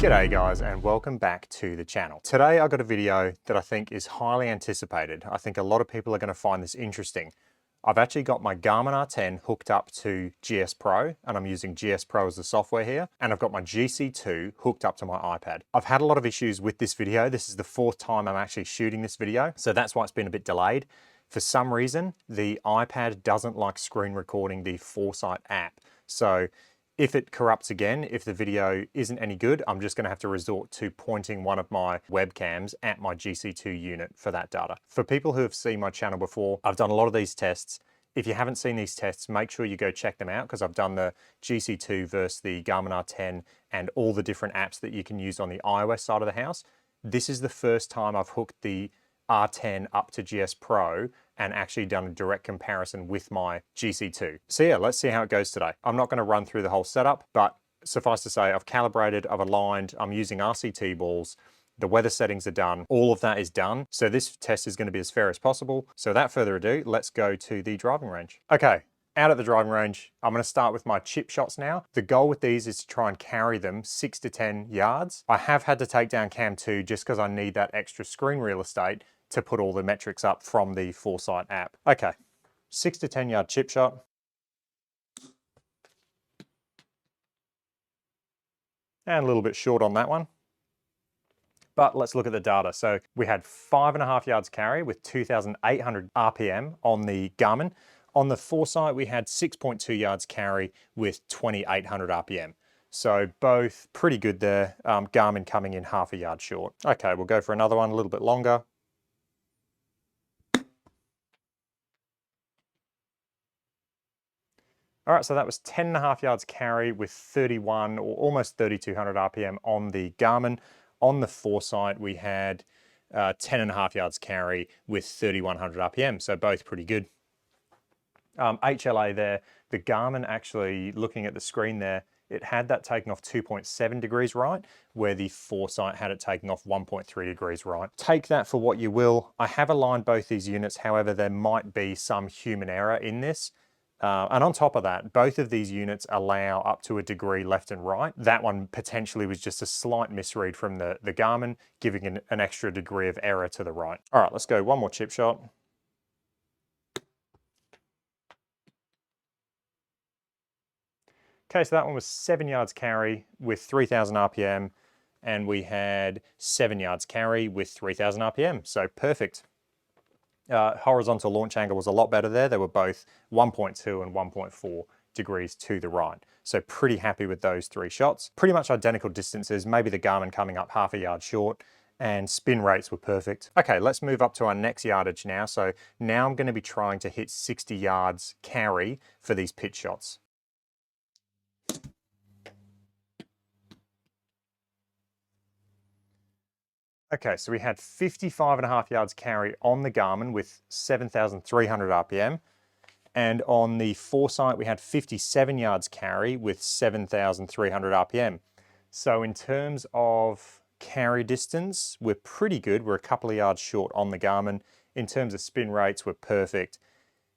G'day guys, and welcome back to the channel. Today I got a video that I think is highly anticipated. I think a lot of people are going to find this interesting. I've actually got my Garmin R10 hooked up to GS Pro, and I'm using GS Pro as the software here, and I've got my GC2 hooked up to my iPad. I've had a lot of issues with this video. This is the fourth time I'm actually shooting this video, so that's why it's been a bit delayed. For some reason, the iPad doesn't like screen recording the Foresight app. So if it corrupts again, if the video isn't any good, I'm just gonna have to resort to pointing one of my webcams at my GC2 unit for that data. For people who have seen my channel before, I've done a lot of these tests. If you haven't seen these tests, make sure you go check them out because I've done the GC2 versus the Garmin R10 and all the different apps that you can use on the iOS side of the house. This is the first time I've hooked the R10 up to GS Pro and actually done a direct comparison with my GC2. So yeah, let's see how it goes today. I'm not going to run through the whole setup, but suffice to say, I've calibrated, I've aligned, I'm using RCT balls, the weather settings are done, all of that is done. So this test is going to be as fair as possible. So without further ado, let's go to the driving range. Okay. Out at the driving range, I'm going to start with my chip shots now. The goal with these is to try and carry them 6 to 10 yards. I have had to take down Cam 2 just because I need that extra screen real estate to put all the metrics up from the Foresight app. Okay, 6 to 10 yard chip shot. And a little bit short on that one. But let's look at the data. So we had 5.5 yards carry with 2,800 RPM on the Garmin. On the Foresight, we had 6.2 yards carry with 2,800 RPM. So both pretty good there. Garmin coming in half a yard short. Okay, we'll go for another one a little bit longer. All right, so that was 10.5 yards carry with 31 or almost 3,200 RPM on the Garmin. On the Foresight, we had 10.5 yards carry with 3,100 RPM, so both pretty good. HLA there, the Garmin actually, looking at the screen there, it had that taken off 2.7 degrees right, where the Foresight had it taken off 1.3 degrees right. Take that for what you will. I have aligned both these units, however, there might be some human error in this. And on top of that, both of these units allow up to a degree left and right. That one potentially was just a slight misread from the Garmin, giving an extra degree of error to the right. All right, let's go one more chip shot. Okay, so that one was 7 yards carry with 3,000 RPM, and we had 7 yards carry with 3,000 RPM, so perfect. Horizontal launch angle was a lot better there. They were both 1.2 and 1.4 degrees to the right. So pretty happy with those three shots. Pretty much identical distances, maybe the Garmin coming up half a yard short, and spin rates were perfect. Okay, let's move up to our next yardage now. So now I'm going to be trying to hit 60 yards carry for these pitch shots. Okay, so we had 55.5 yards carry on the Garmin with 7,300 RPM. And on the Foresight, we had 57 yards carry with 7,300 RPM. So in terms of carry distance, we're pretty good. We're a couple of yards short on the Garmin. In terms of spin rates, we're perfect.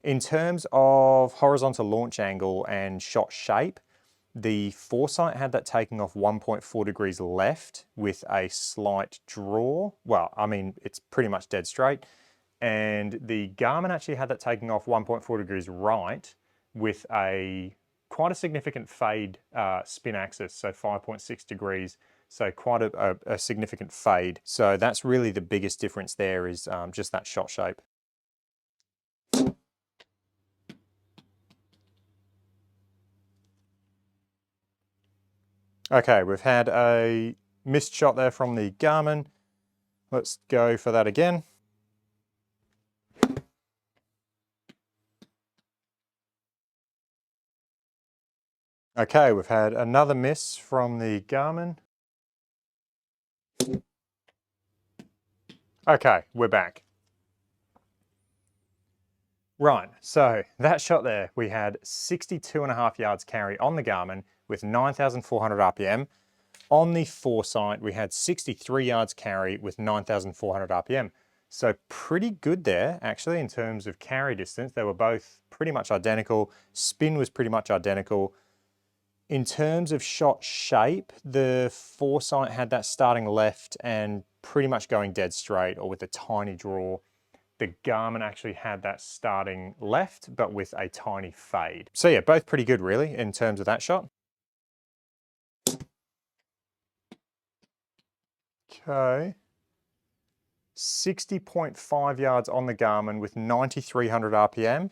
In terms of horizontal launch angle and shot shape, the Foresight had that taking off 1.4 degrees left with a slight draw. Well, I mean, it's pretty much dead straight. And the Garmin actually had that taking off 1.4 degrees right with quite a significant fade spin axis, so 5.6 degrees. So quite a significant fade. So that's really the biggest difference there is just that shot shape. Okay, we've had a missed shot there from the Garmin. Let's go for that again. Okay, we've had another miss from the Garmin. Okay, we're back. Right, so that shot there, we had 62.5 yards carry on the Garmin with 9,400 RPM. On the Foresight, we had 63 yards carry with 9,400 RPM. So pretty good there, actually, in terms of carry distance. They were both pretty much identical. Spin was pretty much identical. In terms of shot shape, the Foresight had that starting left and pretty much going dead straight or with a tiny draw. The Garmin actually had that starting left, but with a tiny fade. So yeah, both pretty good really in terms of that shot. Okay. 60.5 yards on the Garmin with 9,300 RPM.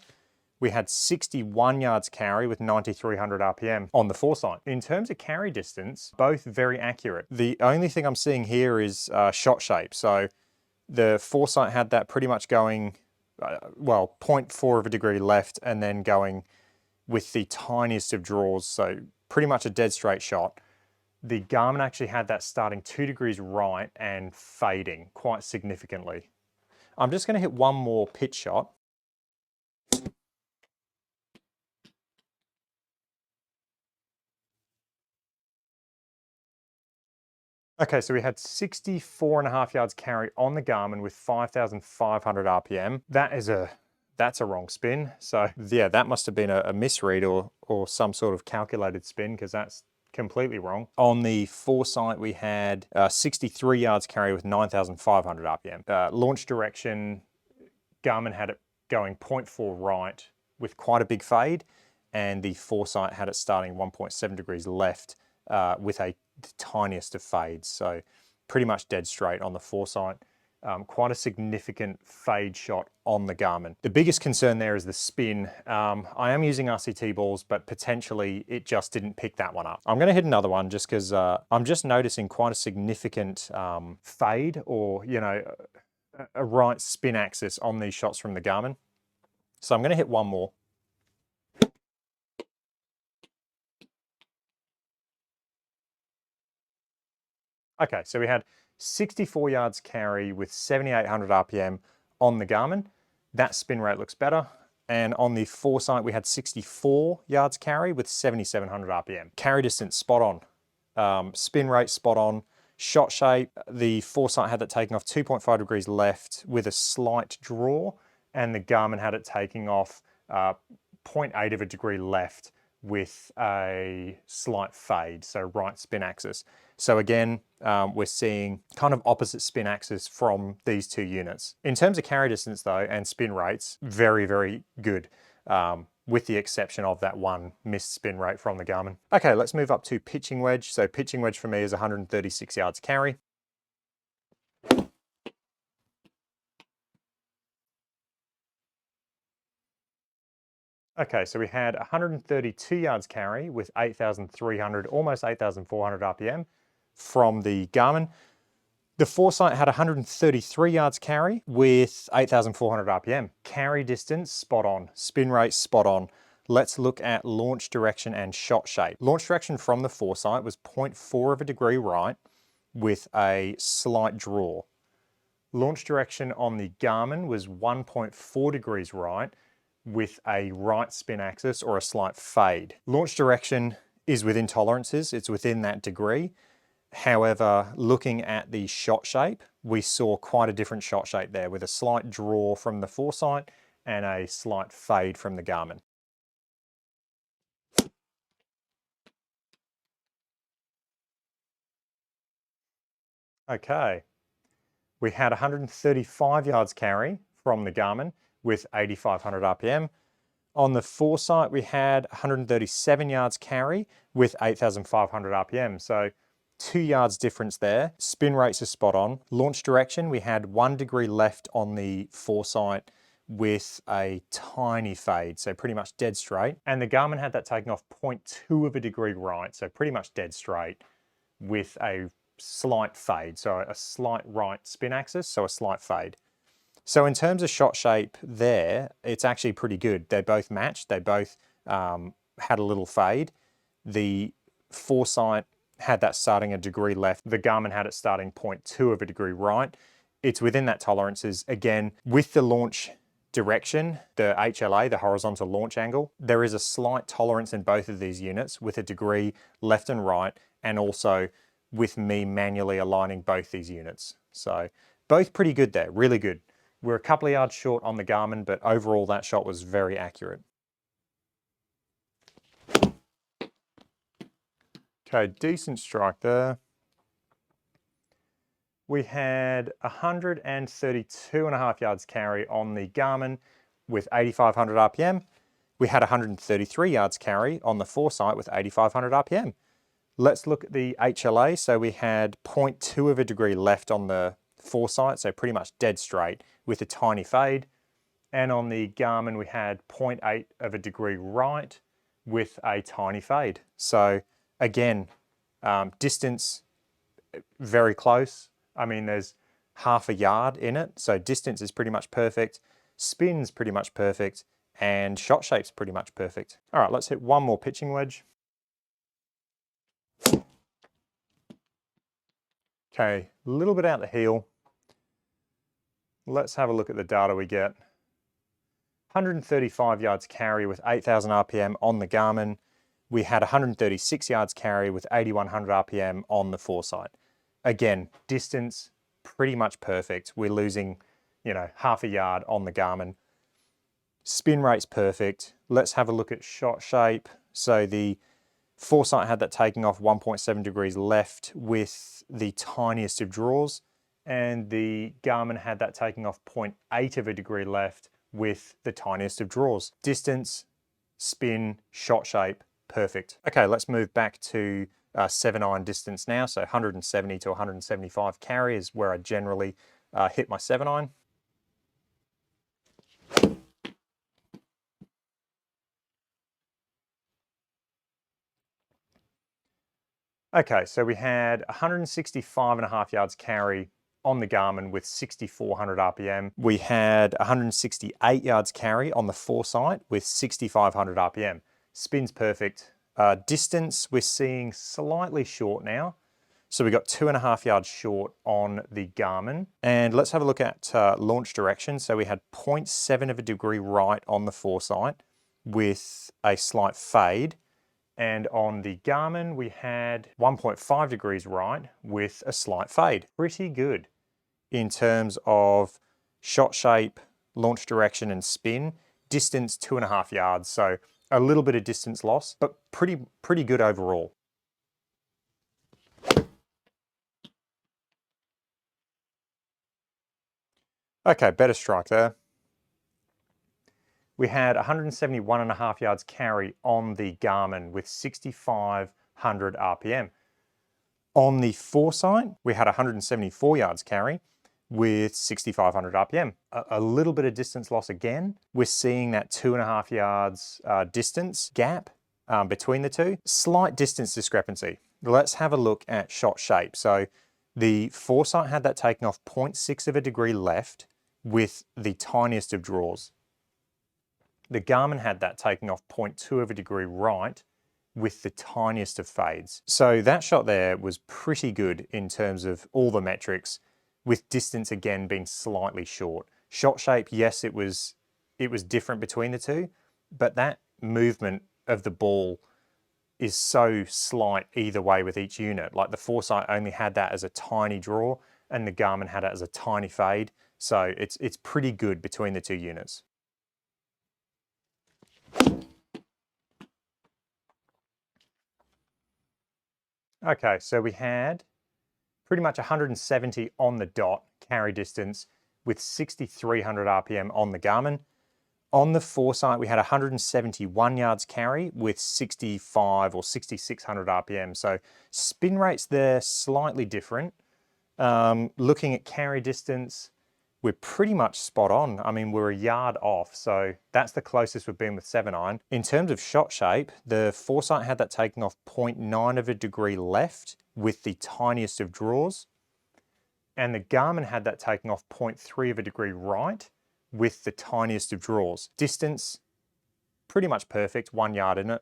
We had 61 yards carry with 9,300 RPM on the Foresight. In terms of carry distance, both very accurate. The only thing I'm seeing here is shot shape. So the Foresight had that pretty much going, well, 0.4 of a degree left and then going with the tiniest of draws. So pretty much a dead straight shot. The Garmin actually had that starting 2 degrees right and fading quite significantly. I'm just going to hit one more pitch shot. Okay, so we had 64.5 yards carry on the Garmin with 5,500 RPM. That's a wrong spin. So yeah, that must have been a misread or some sort of calculated spin because that's completely wrong. On the Foresight, we had 63 yards carry with 9,500 RPM. Launch direction, Garmin had it going 0.4 right with quite a big fade, and the Foresight had it starting 1.7 degrees left with the tiniest of fades. So pretty much dead straight on the Foresight. Quite a significant fade shot on the Garmin. The biggest concern there is the spin. I am using RCT balls, but potentially it just didn't pick that one up. I'm going to hit another one just because I'm just noticing quite a significant fade or, you know, a right spin axis on these shots from the Garmin. So I'm going to hit one more. Okay, so we had 64 yards carry with 7,800 RPM on the Garmin. That spin rate looks better. And on the Foresight, we had 64 yards carry with 7,700 RPM. Carry distance, spot on. Spin rate, spot on. Shot shape, the Foresight had that taking off 2.5 degrees left with a slight draw, and the Garmin had it taking off 0.8 of a degree left with a slight fade, so right spin axis. So again, we're seeing kind of opposite spin axis from these two units. In terms of carry distance though, and spin rates, very, very good. With the exception of that one missed spin rate from the Garmin. Okay, let's move up to pitching wedge. So pitching wedge for me is 136 yards carry. Okay, so we had 132 yards carry with 8,300, almost 8,400 RPM from the Garmin. The Foresight had 133 yards carry with 8,400 RPM. Carry distance, spot on. Spin rate, spot on. Let's look at launch direction and shot shape. Launch direction from the Foresight was 0.4 of a degree right with a slight draw. Launch direction on the Garmin was 1.4 degrees right with a right spin axis or a slight fade. Launch direction is within tolerances, it's within that degree. However, looking at the shot shape, we saw quite a different shot shape there with a slight draw from the Foresight and a slight fade from the Garmin. Okay, we had 135 yards carry from the Garmin with 8,500 RPM. On the Foresight, we had 137 yards carry with 8,500 RPM. So 2 yards difference there. Spin rates are spot on. Launch direction, we had 1 degree left on the Foresight with a tiny fade, so pretty much dead straight. And the Garmin had that taken off 0.2 of a degree right, so pretty much dead straight with a slight fade, so a slight right spin axis, so a slight fade. So in terms of shot shape there, it's actually pretty good. They both matched, they both had a little fade. The Foresight had that starting a degree left. The Garmin had it starting 0.2 of a degree right. It's within that tolerances. Again, with the launch direction, the HLA, the horizontal launch angle, there is a slight tolerance in both of these units with a degree left and right, and also with me manually aligning both these units. So both pretty good there, really good. We're a couple of yards short on the Garmin, but overall that shot was very accurate. Okay, decent strike there. We had 132.5 yards carry on the Garmin with 8,500 RPM. We had 133 yards carry on the Foresight with 8,500 RPM. Let's look at the HLA. So we had 0.2 of a degree left on the Foresight, so pretty much dead straight with a tiny fade. And on the Garmin, we had 0.8 of a degree right with a tiny fade. So again, distance very close. I mean, there's half a yard in it, so distance is pretty much perfect, spin's pretty much perfect, and shot shape's pretty much perfect. All right, let's hit one more pitching wedge. Okay, a little bit out the heel. Let's have a look at the data we get. 135 yards carry with 8,000 RPM on the Garmin. We had 136 yards carry with 8,100 RPM on the Foresight. Again, distance, pretty much perfect. We're losing, half a yard on the Garmin. Spin rate's perfect. Let's have a look at shot shape. So the Foresight had that taking off 1.7 degrees left with the tiniest of draws, and the Garmin had that taking off 0.8 of a degree left with the tiniest of draws. Distance, spin, shot shape, perfect. Okay, let's move back to 7-iron distance now. So 170 to 175 carry is where I generally hit my 7-iron. Okay, so we had 165.5 yards carry on the Garmin with 6,400 RPM. We had 168 yards carry on the Foresight with 6,500 RPM. Spin's perfect. Distance, we're seeing slightly short now. So we got 2.5 yards short on the Garmin. And let's have a look at launch direction. So we had 0.7 of a degree right on the Foresight with a slight fade. And on the Garmin, we had 1.5 degrees right with a slight fade. Pretty good in terms of shot shape, launch direction, and spin. Distance, 2.5 yards. So a little bit of distance loss, but pretty good overall. Okay, better strike there. We had 171.5 yards carry on the Garmin with 6,500 RPM. On the Foresight, we had 174 yards carry with 6,500 RPM. A little bit of distance loss again. We're seeing that 2.5 yards distance gap between the two. Slight distance discrepancy. Let's have a look at shot shape. So the Foresight had that taken off 0.6 of a degree left with the tiniest of draws. The Garmin had that taking off 0.2 of a degree right with the tiniest of fades. So that shot there was pretty good in terms of all the metrics, with distance again being slightly short. Shot shape, yes, it was different between the two, but that movement of the ball is so slight either way with each unit. Like the Foresight only had that as a tiny draw and the Garmin had it as a tiny fade. So it's pretty good between the two units. Okay, so we had pretty much 170 on the dot carry distance with 6,300 RPM on the Garmin. On the Foresight, we had 171 yards carry with 65 or 6,600 RPM. So spin rates there slightly different. Looking at carry distance, we're pretty much spot on. I mean, we're a yard off, so that's the closest we've been with 7-iron. In terms of shot shape, the Foresight had that taken off 0.9 of a degree left with the tiniest of draws, and the Garmin had that taken off 0.3 of a degree right with the tiniest of draws. Distance, pretty much perfect, 1 yard in it.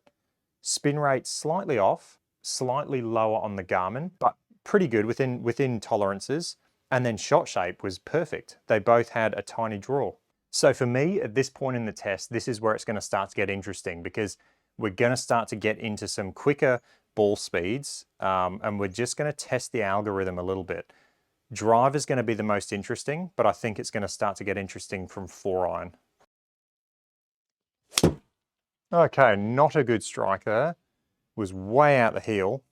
Spin rate slightly off, slightly lower on the Garmin, but pretty good within tolerances. And then shot shape was perfect. They both had a tiny draw. So for me, at this point in the test, this is where it's going to start to get interesting, because we're going to start to get into some quicker ball speeds, and we're just going to test the algorithm a little bit. Drive is going to be the most interesting, but I think it's going to start to get interesting from 4-iron. Okay, not a good strike there. Was way out the heel.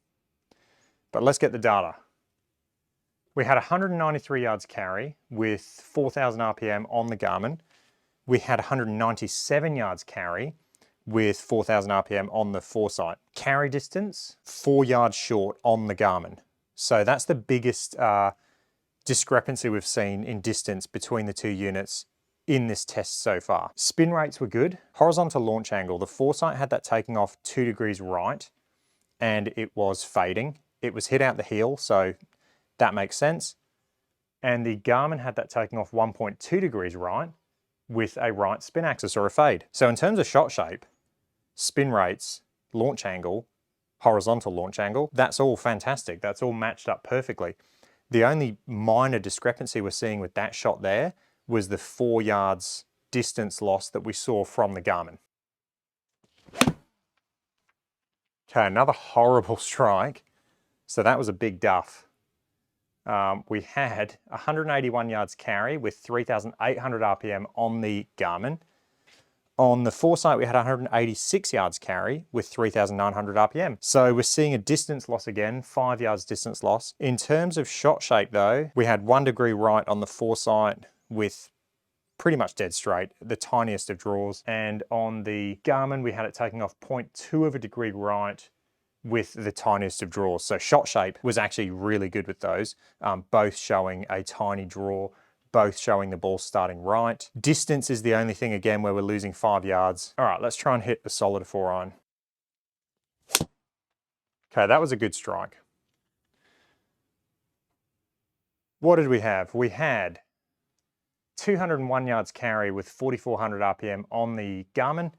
But let's get the data. We had 193 yards carry with 4,000 RPM on the Garmin. We had 197 yards carry with 4,000 RPM on the Foresight. Carry distance, 4 yards short on the Garmin. So that's the biggest discrepancy we've seen in distance between the two units in this test so far. Spin rates were good. Horizontal launch angle, the Foresight had that taking off 2 degrees right and it was fading. It was hit out the heel, so that makes sense. And the Garmin had that taking off 1.2 degrees right with a right spin axis or a fade. So in terms of shot shape, spin rates, launch angle, horizontal launch angle, that's all fantastic. That's all matched up perfectly. The only minor discrepancy we're seeing with that shot there was the 4 yards distance loss that we saw from the Garmin. Okay, another horrible strike. So that was a big duff. We had 181 yards carry with 3,800 RPM on the Garmin. On the Foresight, we had 186 yards carry with 3,900 RPM. So we're seeing a distance loss again, 5 yards distance loss. In terms of shot shape though, we had 1 degree right on the Foresight with pretty much dead straight, the tiniest of draws. And on the Garmin, we had it taking off 0.2 of a degree right with the tiniest of draws. So shot shape was actually really good with those, both showing a tiny draw, both showing the ball starting right. Distance is the only thing again where we're losing 5 yards. All right, let's try and hit a solid 4-iron. Okay, that was a good strike. What did we have? We had 201 yards carry with 4,400 RPM on the Garmin.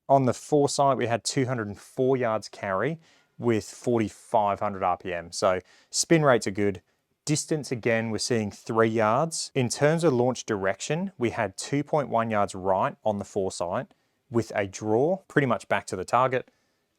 On the Foresight, we had 204 yards carry with 4,500 RPM. So spin rates are good. Distance again, we're seeing 3 yards. In terms of launch direction, we had 2.1 yards right on the Foresight with a draw, pretty much back to the target.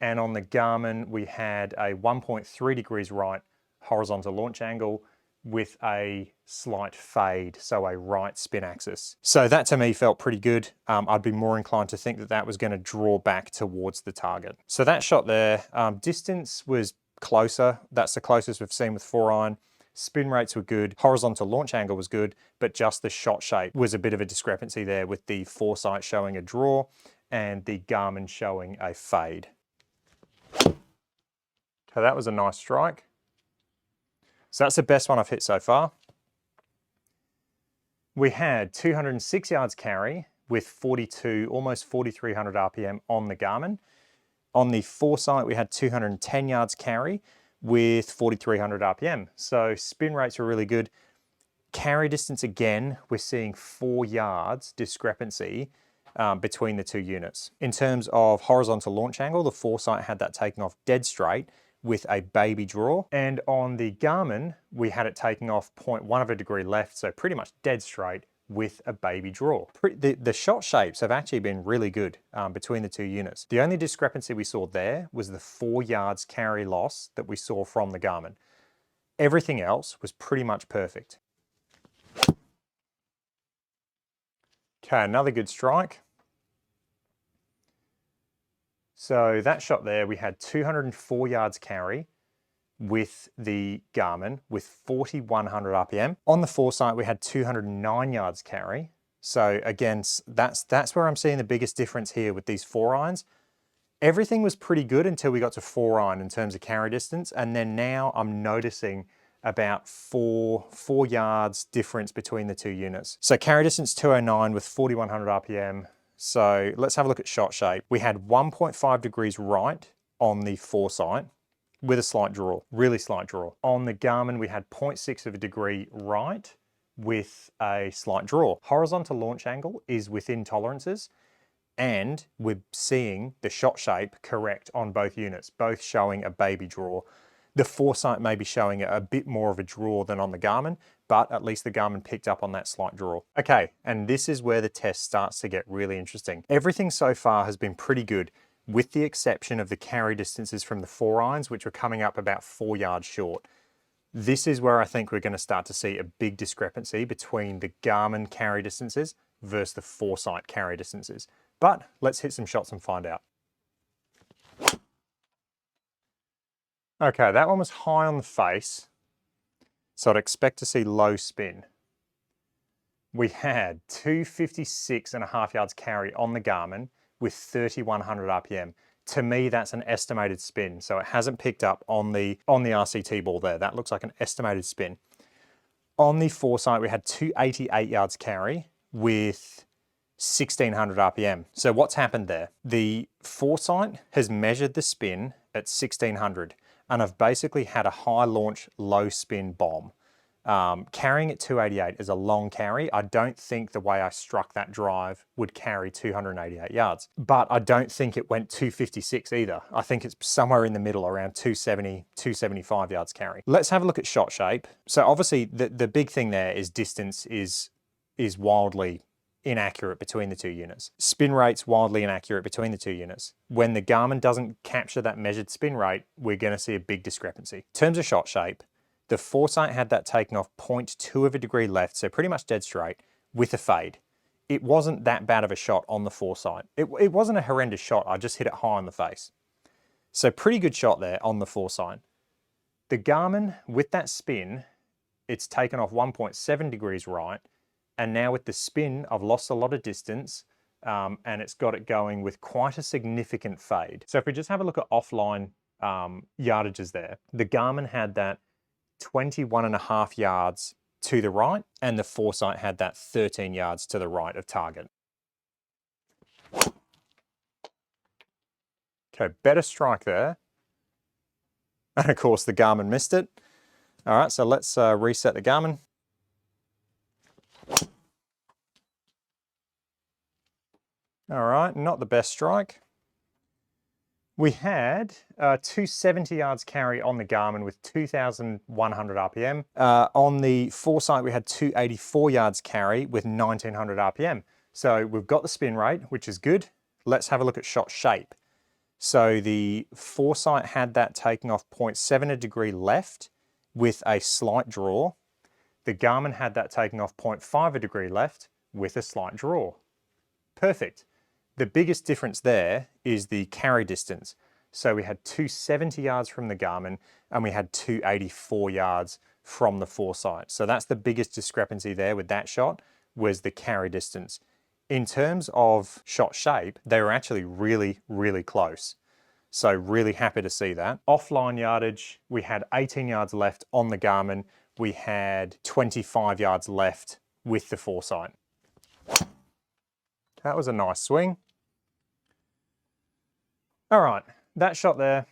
And on the Garmin, we had a 1.3 degrees right horizontal launch angle with a slight fade, so a right spin axis. So that to me felt pretty good. I'd be more inclined to think that that was going to draw back towards the target. So that shot there, distance was closer. That's the closest we've seen with 4-iron. Spin rates were good. Horizontal launch angle was good, but just the shot shape was a bit of a discrepancy there with the Foresight showing a draw and the Garmin showing a fade. So that was a nice strike. So that's the best one I've hit so far. We had 206 yards carry with 42, almost 4,300 RPM on the Garmin. On the Foresight, we had 210 yards carry with 4,300 RPM. So spin rates are really good. Carry distance again, we're seeing 4 yards discrepancy between the two units. In terms of horizontal launch angle, the Foresight had that taking off dead straight with a baby draw. And on the Garmin, we had it taking off 0.1 of a degree left, so pretty much dead straight with a baby draw. The shot shapes have actually been really good between the two units. The only discrepancy we saw there was the 4 yards carry loss that we saw from the Garmin. Everything else was pretty much perfect. Okay, another good strike. So that shot there, we had 204 yards carry with the Garmin with 4,100 RPM. On the Foresight, we had 209 yards carry. So again, that's where I'm seeing the biggest difference here with these 4-irons. Everything was pretty good until we got to 4-iron in terms of carry distance. And then now I'm noticing about four yards difference between the two units. So carry distance 209 with 4,100 RPM. So let's have a look at shot shape. We had 1.5 degrees right on the Foresight with a slight draw, really slight draw. On the Garmin, we had 0.6 of a degree right with a slight draw. Horizontal launch angle is within tolerances, and we're seeing the shot shape correct on both units, both showing a baby draw. The Foresight may be showing a bit more of a draw than on the Garmin, but at least the Garmin picked up on that slight draw. Okay, and this is where the test starts to get really interesting. Everything so far has been pretty good, with the exception of the carry distances from the 4-irons, which are coming up about 4 yards short. This is where I think we're going to start to see a big discrepancy between the Garmin carry distances versus the Foresight carry distances. But let's hit some shots and find out. Okay, that one was high on the face, so I'd expect to see low spin. We had 256.5 yards carry on the Garmin with 3,100 RPM. To me, that's an estimated spin, so it hasn't picked up on the RCT ball there. That looks like an estimated spin. On the Foresight, we had 288 yards carry with 1,600 RPM. So what's happened there? The Foresight has measured the spin at 1,600, and I've basically had a high launch, low spin bomb. Carrying at 288 is a long carry. I don't think the way I struck that drive would carry 288 yards, but I don't think it went 256 either. I think it's somewhere in the middle, around 270, 275 yards carry. Let's have a look at shot shape. So obviously the big thing there is distance is wildly inaccurate between the two units. Spin rate's wildly inaccurate between the two units. When the Garmin doesn't capture that measured spin rate, we're gonna see a big discrepancy. In terms of shot shape, the Foresight had that taken off 0.2 of a degree left, so pretty much dead straight, with a fade. It wasn't that bad of a shot on the Foresight. It wasn't a horrendous shot, I just hit it high on the face. So pretty good shot there on the Foresight. The Garmin, with that spin, it's taken off 1.7 degrees right, and now with the spin, I've lost a lot of distance, and it's got it going with quite a significant fade. So if we just have a look at offline yardages there, the Garmin had that 21.5 yards to the right, and the Foresight had that 13 yards to the right of target. Okay, better strike there. And of course the Garmin missed it. All right, so let's reset the Garmin. All right, not the best strike. We had 270 yards carry on the Garmin with 2,100 RPM. On the Foresight, we had 284 yards carry with 1,900 RPM. So we've got the spin rate, which is good. Let's have a look at shot shape. So the Foresight had that taking off 0.7 a degree left with a slight draw. The Garmin had that taking off 0.5 a degree left with a slight draw. Perfect. The biggest difference there is the carry distance. So we had 270 yards from the Garmin and we had 284 yards from the Foresight. So that's the biggest discrepancy there with that shot, was the carry distance. In terms of shot shape, they were actually really, really close. So really happy to see that. Offline yardage, we had 18 yards left on the Garmin. We had 25 yards left with the Foresight. That was a nice swing. All right, that shot there,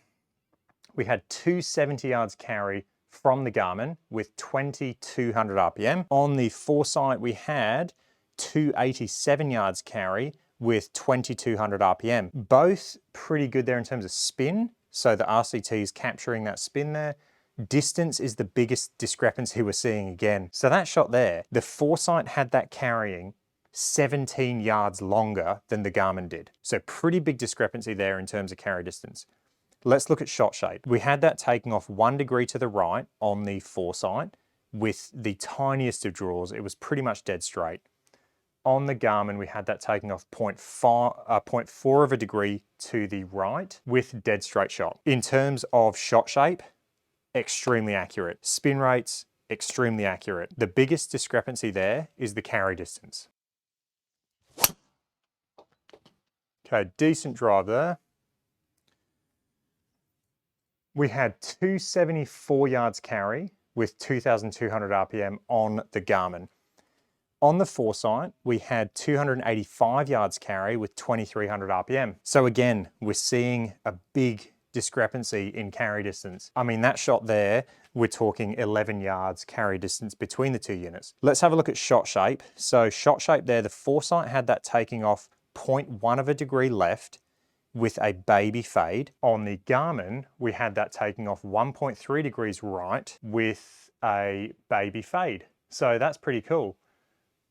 we had 270 yards carry from the Garmin with 2,200 RPM. On the Foresight, we had 287 yards carry with 2,200 RPM. Both pretty good there in terms of spin. So the RCT is capturing that spin there. Distance is the biggest discrepancy we're seeing again. So that shot there, the Foresight had that carrying 17 yards longer than the Garmin did. So pretty big discrepancy there in terms of carry distance. Let's look at shot shape. We had that taking off 1 degree to the right on the Foresight with the tiniest of draws. It was pretty much dead straight. On the Garmin, we had that taking off 0.4 of a degree to the right with dead straight shot. In terms of shot shape, extremely accurate. Spin rates, extremely accurate. The biggest discrepancy there is the carry distance. Okay, decent drive there. We had 274 yards carry with 2,200 RPM on the Garmin. On the Foresight, we had 285 yards carry with 2,300 RPM. So again, we're seeing a big discrepancy in carry distance. I mean, that shot there, we're talking 11 yards carry distance between the two units. Let's have a look at shot shape. So shot shape there, the Foresight had that taking off 0.1 of a degree left with a baby fade. On the Garmin, we had that taking off 1.3 degrees right with a baby fade. So that's pretty cool.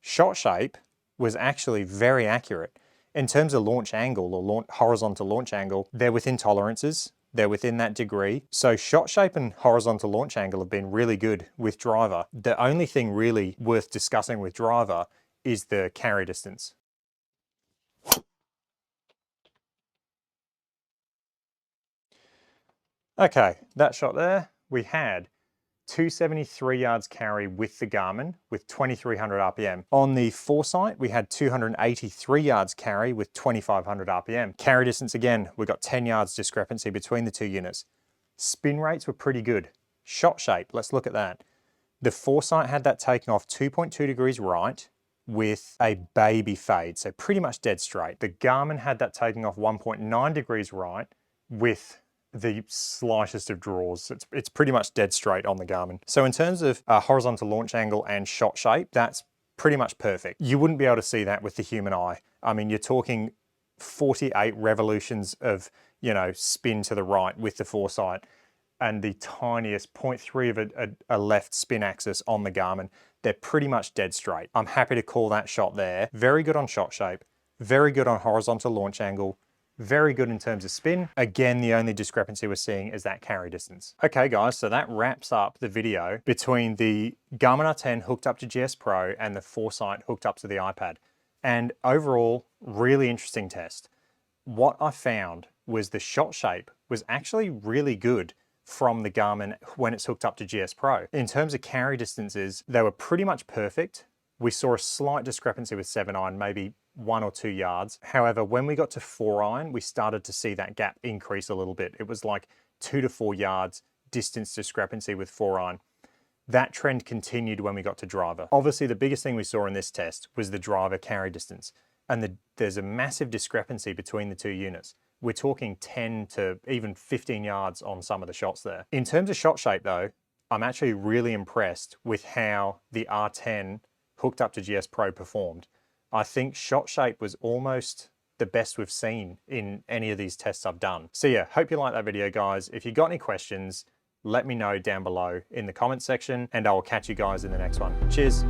Shot shape was actually very accurate. In terms of launch angle or horizontal launch angle, they're within tolerances. They're within that degree. So shot shape and horizontal launch angle have been really good with driver. The only thing really worth discussing with driver is the carry distance. Okay, that shot there, we had 273 yards carry with the Garmin with 2300 RPM. On the Foresight, we had 283 yards carry with 2500 RPM. Carry distance again, we got 10 yards discrepancy between the two units. Spin rates were pretty good. Shot shape, let's look at that. The Foresight had that taking off 2.2 degrees right with a baby fade, so pretty much dead straight. The Garmin had that taking off 1.9 degrees right with the slightest of draws. It's pretty much dead straight on the Garmin. So in terms of horizontal launch angle and shot shape, that's pretty much perfect. You wouldn't be able to see that with the human eye. I mean, you're talking 48 revolutions of, spin to the right with the Foresight and the tiniest 0.3 of a left spin axis on the Garmin. They're pretty much dead straight. I'm happy to call that shot there. Very good on shot shape, very good on horizontal launch angle, very good in terms of spin. Again, the only discrepancy we're seeing is that carry distance. Okay guys, so that wraps up the video between the Garmin R10 hooked up to GS Pro and the Foresight hooked up to the iPad. And overall, really interesting test. What I found was the shot shape was actually really good from the Garmin when it's hooked up to GS Pro. In terms of carry distances, they were pretty much perfect. We saw a slight discrepancy with 7-iron, maybe 1 or 2 yards. However, when we got to 4-iron, we started to see that gap increase a little bit. It was like 2 to 4 yards distance discrepancy with 4-iron. That trend continued when we got to driver. Obviously, the biggest thing we saw in this test was the driver carry distance. And there's a massive discrepancy between the two units. We're talking 10 to even 15 yards on some of the shots there. In terms of shot shape though, I'm actually really impressed with how the R10 hooked up to GS Pro performed. I think shot shape was almost the best we've seen in any of these tests I've done. So yeah, hope you liked that video guys. If you got any questions, let me know down below in the comments section and I will catch you guys in the next one. Cheers.